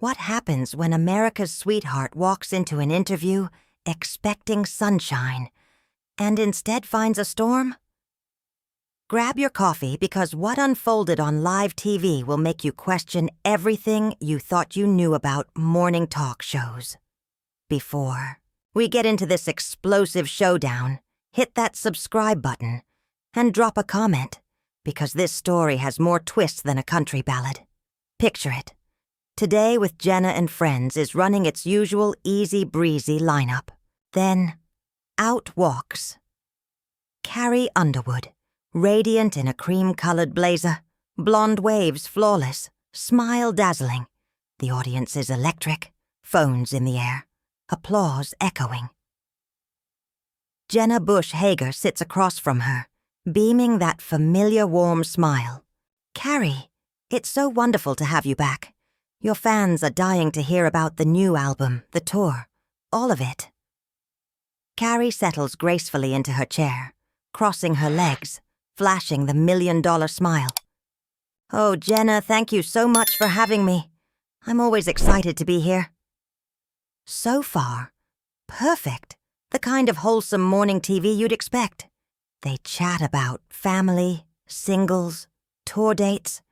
What happens when America's sweetheart walks into an interview expecting sunshine and instead finds a storm? Grab your coffee, because what unfolded on live TV will make you question everything you thought you knew about morning talk shows. Before we get into this explosive showdown, hit that subscribe button and drop a comment, because this story has more twists than a country ballad. Picture it. Today with Jenna and Friends is running its usual easy-breezy lineup. Then, out walks Carrie Underwood, radiant in a cream-colored blazer, blonde waves flawless, smile dazzling. The audience is electric, phones in the air, applause echoing. Jenna Bush Hager sits across from her, beaming that familiar warm smile. "Carrie, it's so wonderful to have you back. Your fans are dying to hear about the new album, the tour, all of it." Carrie settles gracefully into her chair, crossing her legs, flashing the $1,000,000 smile. "Oh, Jenna, thank you so much for having me. I'm always excited to be here." So far, perfect. The kind of wholesome morning TV you'd expect. They chat about family, singles, tour dates.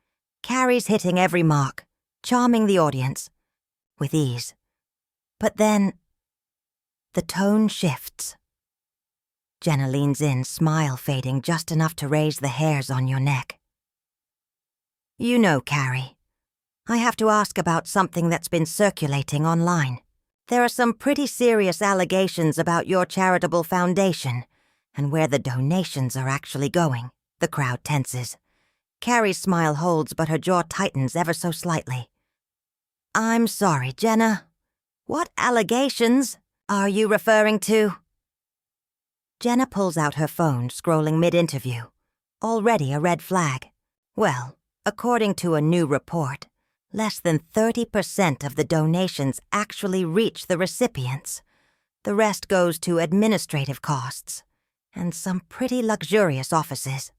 Carrie's hitting every mark, charming the audience with ease. But then, the tone shifts. Jenna leans in, smile fading just enough to raise the hairs on your neck. "You know, Carrie, I have to ask about something that's been circulating online. There are some pretty serious allegations about your charitable foundation and where the donations are actually going." The crowd tenses. Carrie's smile holds, but her jaw tightens ever so slightly. "I'm sorry, Jenna. What allegations are you referring to?" Jenna pulls out her phone, scrolling mid-interview. Already a red flag. Well, according to a new report, less than 30% of the donations actually reach the recipients. The rest goes to administrative costs and some pretty luxurious offices.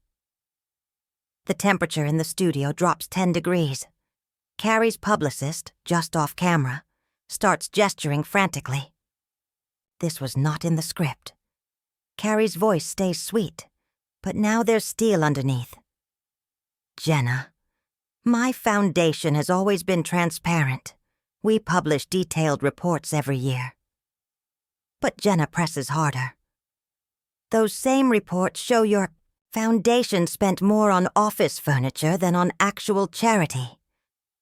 The temperature in the studio drops 10 degrees. Carrie's publicist, just off camera, starts gesturing frantically. This was not in the script. Carrie's voice stays sweet, but now there's steel underneath. "Jenna, my foundation has always been transparent. We publish detailed reports every year." But Jenna presses harder. "Those same reports show your foundation spent more on office furniture than on actual charity.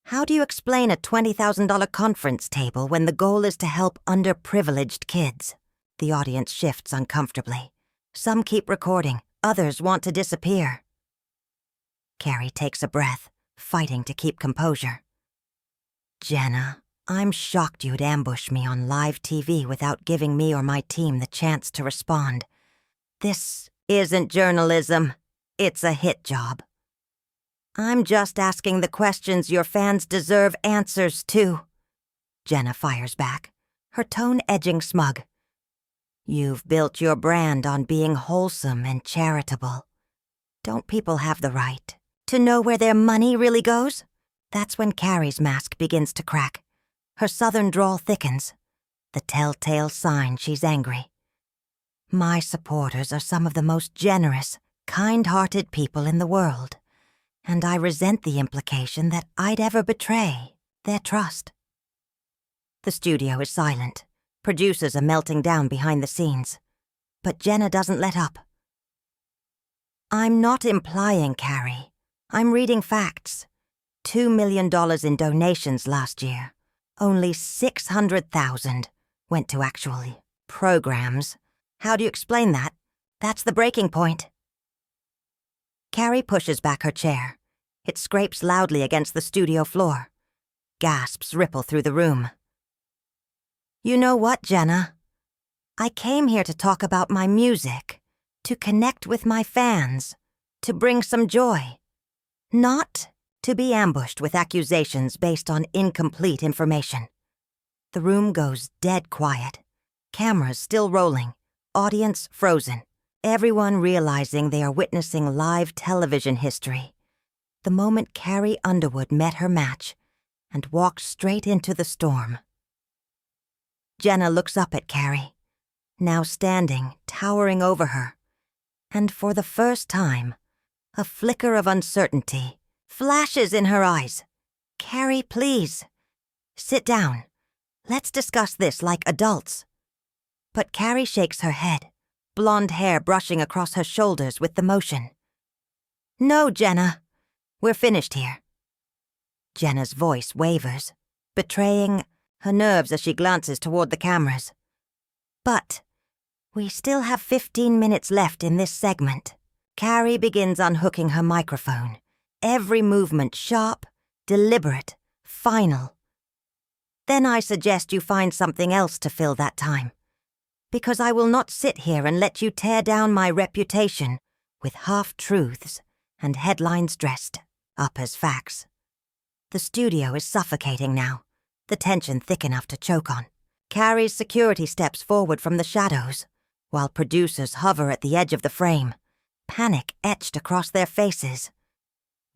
How do you explain a $20,000 conference table when the goal is to help underprivileged kids?" The audience shifts uncomfortably. Some keep recording, others want to disappear. Carrie takes a breath, fighting to keep composure. "Jenna, I'm shocked you'd ambush me on live TV without giving me or my team the chance to respond. This isn't journalism. It's a hit job. I'm just asking the questions your fans deserve answers to." Jenna fires back, her tone edging smug. "You've built your brand on being wholesome and charitable. Don't people have the right to know where their money really goes?" That's when Carrie's mask begins to crack. Her southern drawl thickens, the telltale sign she's angry. "My supporters are some of the most generous, kind-hearted people in the world, and I resent the implication that I'd ever betray their trust." The studio is silent. Producers are melting down behind the scenes. But Jenna doesn't let up. "I'm not implying, Carrie. I'm reading facts. $2 million in donations last year. Only $600,000 went to actual programs. How do you explain that? That's the breaking point." Carrie pushes back her chair. It scrapes loudly against the studio floor. Gasps ripple through the room. "You know what, Jenna? I came here to talk about my music, to connect with my fans, to bring some joy. Not to be ambushed with accusations based on incomplete information." The room goes dead quiet. Cameras still rolling, audience frozen. Everyone realizing they are witnessing live television history. The moment Carrie Underwood met her match, and walks straight into the storm. Jenna looks up at Carrie, now standing, towering over her, and for the first time, a flicker of uncertainty flashes in her eyes. "Carrie, please. Sit down. Let's discuss this like adults." But Carrie shakes her head, blonde hair brushing across her shoulders with the motion. "No, Jenna. We're finished here." Jenna's voice wavers, betraying her nerves as she glances toward the cameras. "But we still have 15 minutes left in this segment." Carrie begins unhooking her microphone, every movement sharp, deliberate, final. "Then I suggest you find something else to fill that time, because I will not sit here and let you tear down my reputation with half-truths and headlines dressed up as facts." The studio is suffocating now, the tension thick enough to choke on. Carrie's security steps forward from the shadows, while producers hover at the edge of the frame, panic etched across their faces.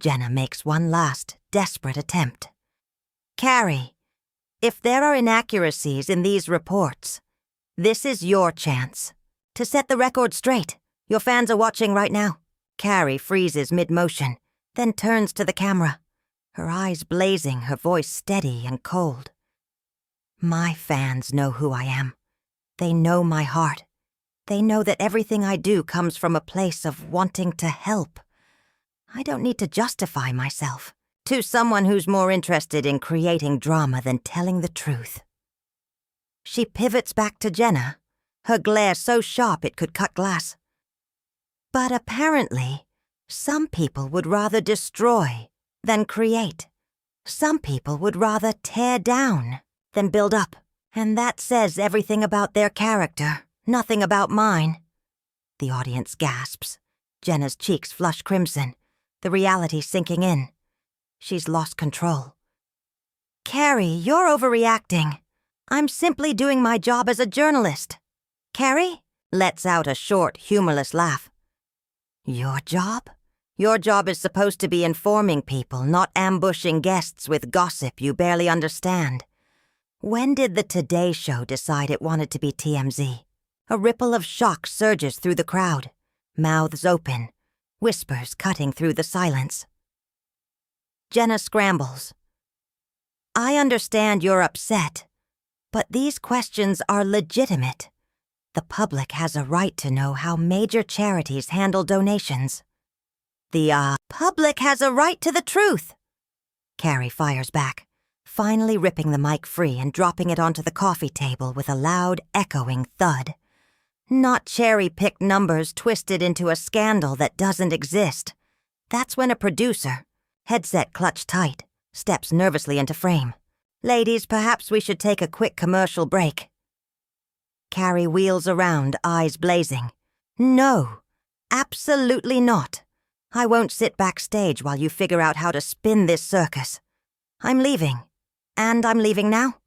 Jenna makes one last, desperate attempt. "Carrie, if there are inaccuracies in these reports, this is your chance to set the record straight. Your fans are watching right now." Carrie freezes mid-motion, then turns to the camera, her eyes blazing, her voice steady and cold. "My fans know who I am. They know my heart. They know that everything I do comes from a place of wanting to help. I don't need to justify myself to someone who's more interested in creating drama than telling the truth." She pivots back to Jenna, her glare so sharp it could cut glass. "But apparently, some people would rather destroy than create. Some people would rather tear down than build up. And that says everything about their character, nothing about mine." The audience gasps. Jenna's cheeks flush crimson, the reality sinking in. She's lost control. "Carrie, you're overreacting. I'm simply doing my job as a journalist." Carrie lets out a short, humorless laugh. "Your job? Your job is supposed to be informing people, not ambushing guests with gossip you barely understand. When did the Today Show decide it wanted to be TMZ? A ripple of shock surges through the crowd, mouths open, whispers cutting through the silence. Jenna scrambles. "I understand you're upset, but these questions are legitimate. The public has a right to know how major charities handle donations." The public has a right to the truth." Carrie fires back, finally ripping the mic free and dropping it onto the coffee table with a loud, echoing thud. Not cherry-picked numbers twisted into a scandal that doesn't exist. That's when a producer, headset clutched tight, steps nervously into frame. "Ladies, perhaps we should take a quick commercial break." Carrie wheels around, eyes blazing. "No, absolutely not. I won't sit backstage while you figure out how to spin this circus. I'm leaving. And I'm leaving now."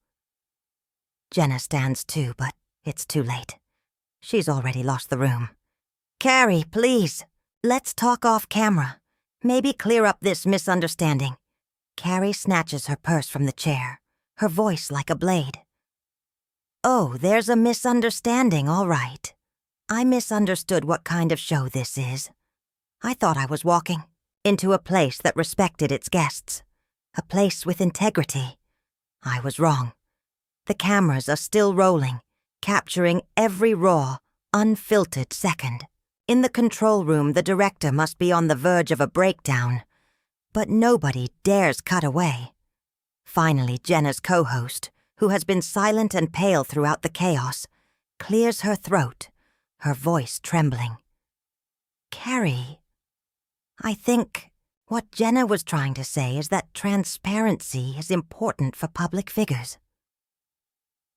Jenna stands too, but it's too late. She's already lost the room. "Carrie, please. Let's talk off camera. Maybe clear up this misunderstanding." Carrie snatches her purse from the chair, her voice like a blade. "Oh, there's a misunderstanding, all right. I misunderstood what kind of show this is. I thought I was walking into a place that respected its guests, a place with integrity. I was wrong. The cameras are still rolling, capturing every raw, unfiltered second. In the control room, the director must be on the verge of a breakdown, but nobody dares cut away." Finally, Jenna's co-host, who has been silent and pale throughout the chaos, clears her throat, her voice trembling. "Carrie, I think what Jenna was trying to say is that transparency is important for public figures."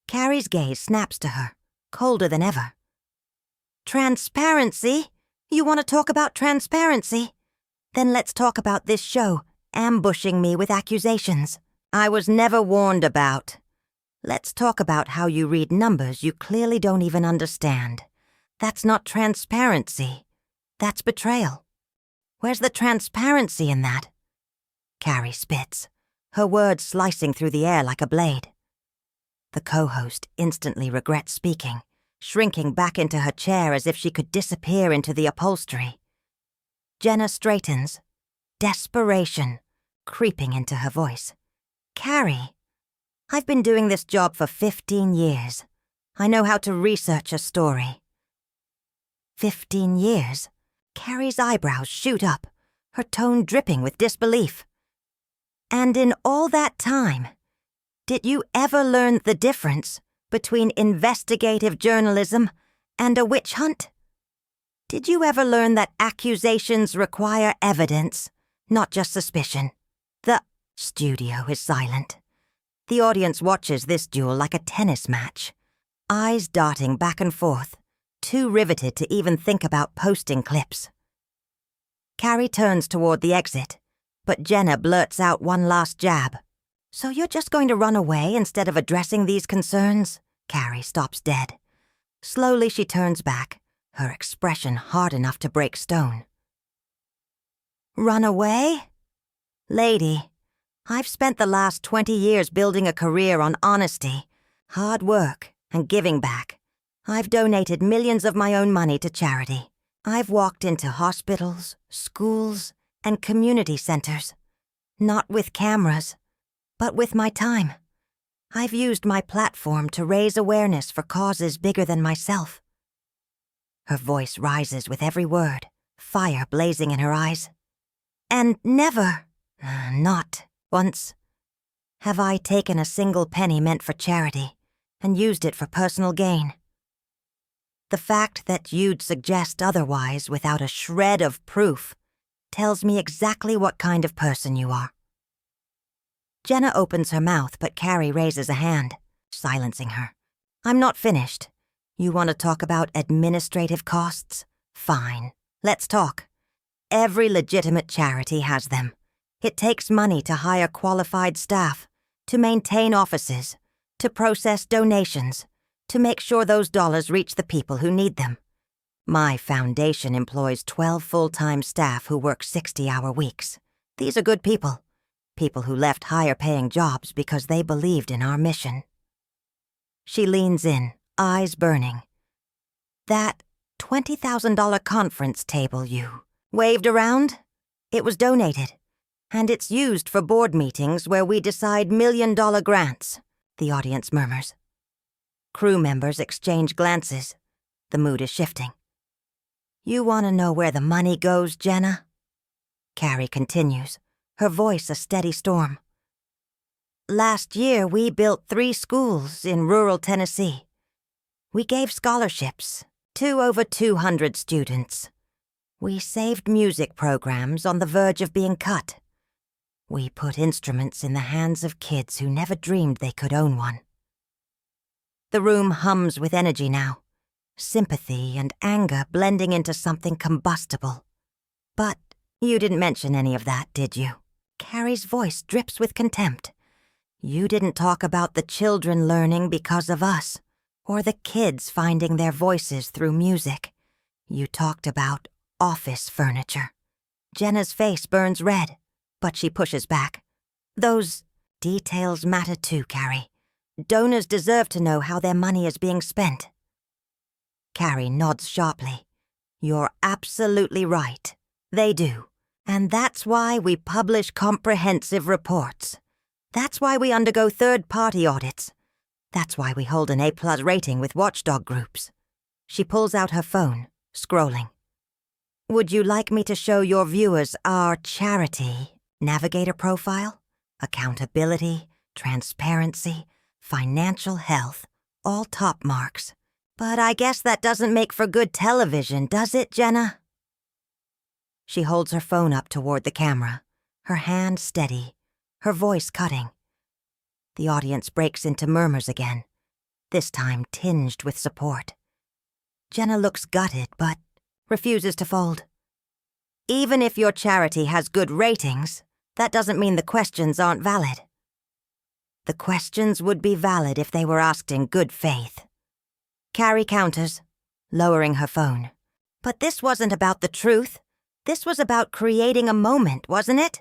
Carrie's gaze snaps to her, colder than ever. "Transparency? You want to talk about transparency? Then let's talk about this show, ambushing me with accusations I was never warned about. Let's talk about how you read numbers you clearly don't even understand. That's not transparency. That's betrayal. Where's the transparency in that?" Carrie spits, her words slicing through the air like a blade. The co-host instantly regrets speaking, shrinking back into her chair as if she could disappear into the upholstery. Jenna straightens, desperation creeping into her voice. Carrie, I've been doing this job for 15 years. I know how to research a story. 15 years? Carrie's eyebrows shoot up, her tone dripping with disbelief. And in all that time, did you ever learn the difference between investigative journalism and a witch hunt? Did you ever learn that accusations require evidence, not just suspicion? The studio is silent. The audience watches this duel like a tennis match, eyes darting back and forth, too riveted to even think about posting clips. Carrie turns toward the exit, but Jenna blurts out one last jab. So you're just going to run away instead of addressing these concerns? Carrie stops dead. Slowly she turns back, her expression hard enough to break stone. Run away? Lady, I've spent the last 20 years building a career on honesty, hard work, and giving back. I've donated millions of my own money to charity. I've walked into hospitals, schools, and community centers. Not with cameras, but with my time. I've used my platform to raise awareness for causes bigger than myself. Her voice rises with every word, fire blazing in her eyes. And never, not once, have I taken a single penny meant for charity and used it for personal gain. The fact that you'd suggest otherwise without a shred of proof tells me exactly what kind of person you are. Jenna opens her mouth, but Carrie raises a hand, silencing her. I'm not finished. You want to talk about administrative costs? Fine, let's talk. Every legitimate charity has them. It takes money to hire qualified staff, to maintain offices, to process donations, to make sure those dollars reach the people who need them. My foundation employs 12 full-time staff who work 60-hour weeks. These are good people. People who left higher-paying jobs because they believed in our mission. She leans in, eyes burning. That $20,000 conference table you waved around? It was donated, and it's used for board meetings where we decide million-dollar grants, the audience murmurs. Crew members exchange glances. The mood is shifting. You want to know where the money goes, Jenna? Carrie continues, her voice a steady storm. Last year, we built 3 schools in rural Tennessee. We gave scholarships to over 200 students. We saved music programs on the verge of being cut. We put instruments in the hands of kids who never dreamed they could own one. The room hums with energy now, sympathy and anger blending into something combustible. But you didn't mention any of that, did you? Carrie's voice drips with contempt. You didn't talk about the children learning because of us, or the kids finding their voices through music. You talked about office furniture. Jenna's face burns red, but she pushes back. Those details matter too, Carrie. Donors deserve to know how their money is being spent. Carrie nods sharply. You're absolutely right. They do. And that's why we publish comprehensive reports. That's why we undergo third-party audits. That's why we hold an A+ rating with watchdog groups. She pulls out her phone, scrolling. Would you like me to show your viewers our charity navigator profile? Accountability, transparency, financial health, all top marks. But I guess that doesn't make for good television, does it, Jenna? She holds her phone up toward the camera, her hand steady, her voice cutting. The audience breaks into murmurs again, this time tinged with support. Jenna looks gutted, but refuses to fold. Even if your charity has good ratings, that doesn't mean the questions aren't valid. The questions would be valid if they were asked in good faith. Carrie counters, lowering her phone. But this wasn't about the truth. This was about creating a moment, wasn't it?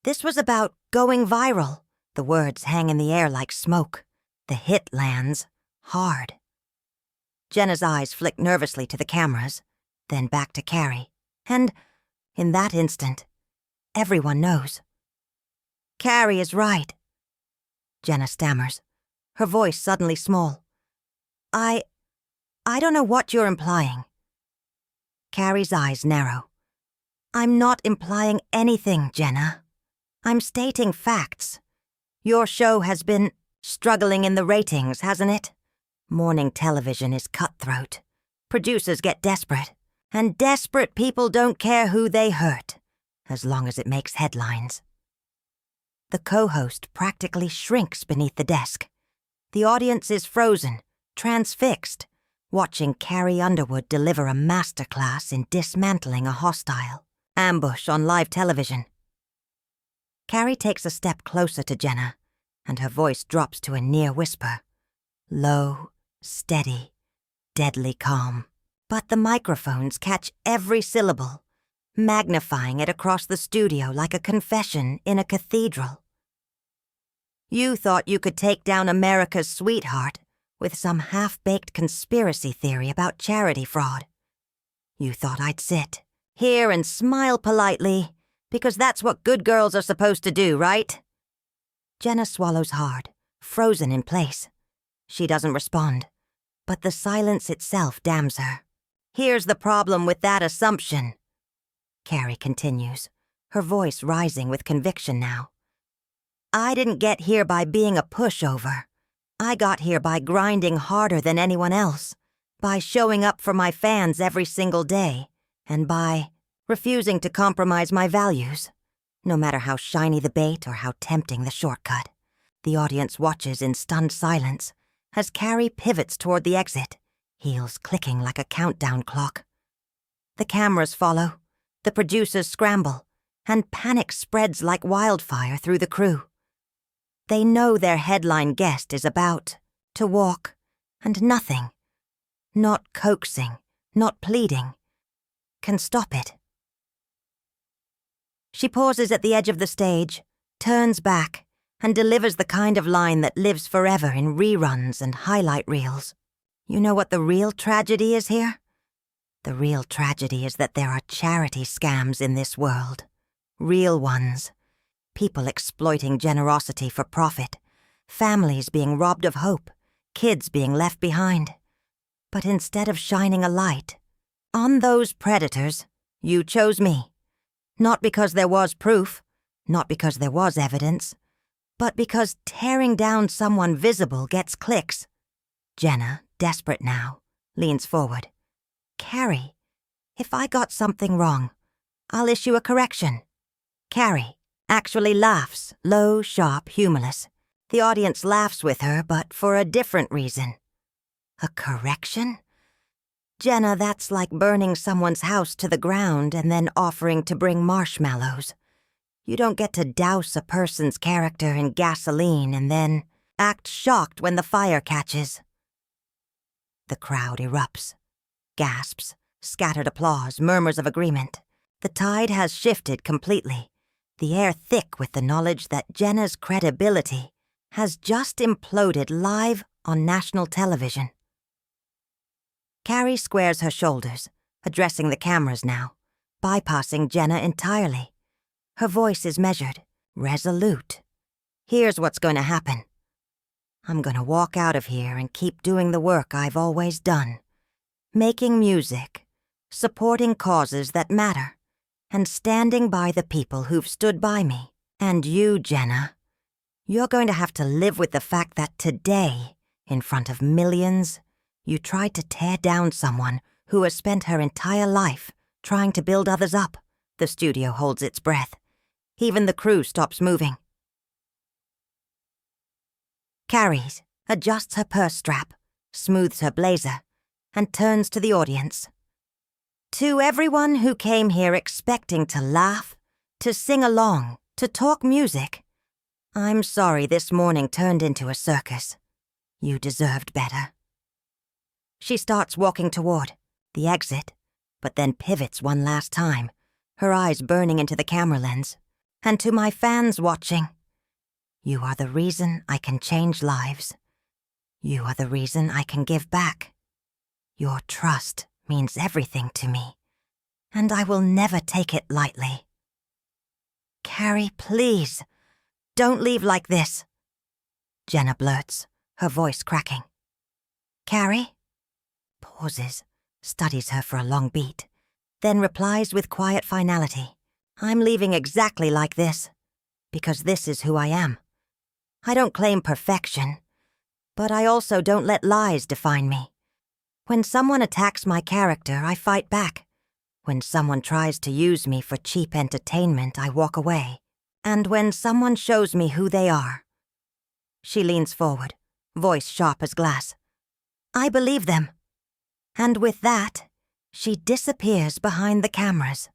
This was about going viral, The words hang in the air like smoke. The hit lands hard. Jenna's eyes flick nervously to the cameras, then back to Carrie. And, in that instant, everyone knows. Carrie is right. Jenna stammers, her voice suddenly small. I don't know what you're implying. Carrie's eyes narrow. I'm not implying anything, Jenna. I'm stating facts. Your show has been struggling in the ratings, hasn't it? Morning television is cutthroat. Producers get desperate, and desperate people don't care who they hurt, as long as it makes headlines. The co-host practically shrinks beneath the desk. The audience is frozen, transfixed, watching Carrie Underwood deliver a masterclass in dismantling a hostile ambush on live television. Carrie takes a step closer to Jenna, and her voice drops to a near whisper. Low, steady, deadly calm. But the microphones catch every syllable, magnifying it across the studio like a confession in a cathedral. You thought you could take down America's sweetheart with some half-baked conspiracy theory about charity fraud. You thought I'd sit here and smile politely, because that's what good girls are supposed to do, right? Jenna swallows hard, frozen in place. She doesn't respond, but the silence itself damns her. Here's the problem with that assumption, Carrie continues, her voice rising with conviction now. I didn't get here by being a pushover. I got here by grinding harder than anyone else, by showing up for my fans every single day, and by refusing to compromise my values, no matter how shiny the bait or how tempting the shortcut. The audience watches in stunned silence as Carrie pivots toward the exit, heels clicking like a countdown clock. The cameras follow, the producers scramble, and panic spreads like wildfire through the crew. They know their headline guest is about to walk, and nothing, not coaxing, not pleading, can stop it. She pauses at the edge of the stage, turns back, and delivers the kind of line that lives forever in reruns and highlight reels. You know what the real tragedy is here? The real tragedy is that there are charity scams in this world. Real ones. People exploiting generosity for profit. Families being robbed of hope. Kids being left behind. But instead of shining a light on those predators, you chose me. Not because there was proof, not because there was evidence, but because tearing down someone visible gets clicks. Jenna, desperate now, leans forward. Carrie, if I got something wrong, I'll issue a correction. Carrie actually laughs, low, sharp, humorless. The audience laughs with her, but for a different reason. A correction? Jenna, that's like burning someone's house to the ground and then offering to bring marshmallows. You don't get to douse a person's character in gasoline and then act shocked when the fire catches. The crowd erupts. Gasps, scattered applause, murmurs of agreement. The tide has shifted completely, the air thick with the knowledge that Jenna's credibility has just imploded live on national television. Carrie squares her shoulders, addressing the cameras now, bypassing Jenna entirely. Her voice is measured, resolute. Here's what's going to happen. I'm going to walk out of here and keep doing the work I've always done. Making music, supporting causes that matter, and standing by the people who've stood by me. And you, Jenna, you're going to have to live with the fact that today, in front of millions, you tried to tear down someone who has spent her entire life trying to build others up. The studio holds its breath. Even the crew stops moving. Carrie adjusts her purse strap, smooths her blazer, and turns to the audience. To everyone who came here expecting to laugh, to sing along, to talk music, I'm sorry this morning turned into a circus. You deserved better. She starts walking toward the exit, but then pivots one last time, her eyes burning into the camera lens. And to my fans watching, You are the reason I can change lives. You are the reason I can give back. Your trust means everything to me, and I will never take it lightly. Carrie, please, don't leave like this, Jenna blurts, her voice cracking. Carrie? Pauses, studies her for a long beat, then replies with quiet finality. I'm leaving exactly like this, because this is who I am. I don't claim perfection, but I also don't let lies define me. When someone attacks my character, I fight back. When someone tries to use me for cheap entertainment, I walk away. And when someone shows me who they are. She leans forward, voice sharp as glass. I believe them. And with that, she disappears behind the cameras.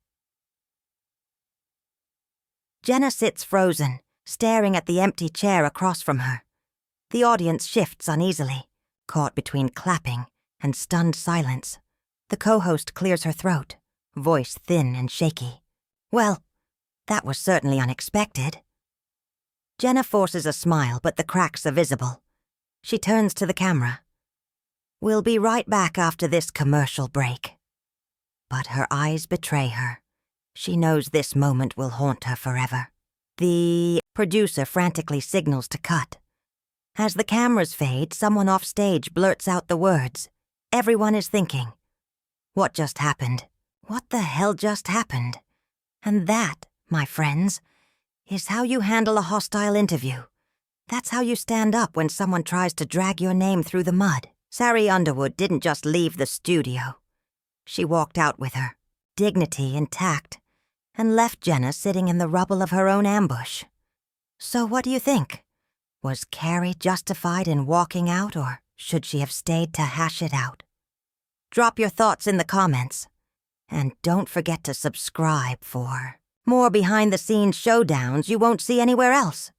Jenna sits frozen, staring at the empty chair across from her. The audience shifts uneasily, caught between clapping and stunned silence. The co-host clears her throat, voice thin and shaky. Well, that was certainly unexpected. Jenna forces a smile, but the cracks are visible. She turns to the camera. We'll be right back after this commercial break. But her eyes betray her. She knows this moment will haunt her forever. The producer frantically signals to cut. As the cameras fade, someone off stage blurts out the words. Everyone is thinking, what just happened? What the hell just happened? And that, my friends, is how you handle a hostile interview. That's how you stand up when someone tries to drag your name through the mud. Carrie Underwood didn't just leave the studio. She walked out with her, dignity intact, and left Jenna sitting in the rubble of her own ambush. So what do you think? Was Carrie justified in walking out, or should she have stayed to hash it out? Drop your thoughts in the comments. And don't forget to subscribe for more behind-the-scenes showdowns you won't see anywhere else.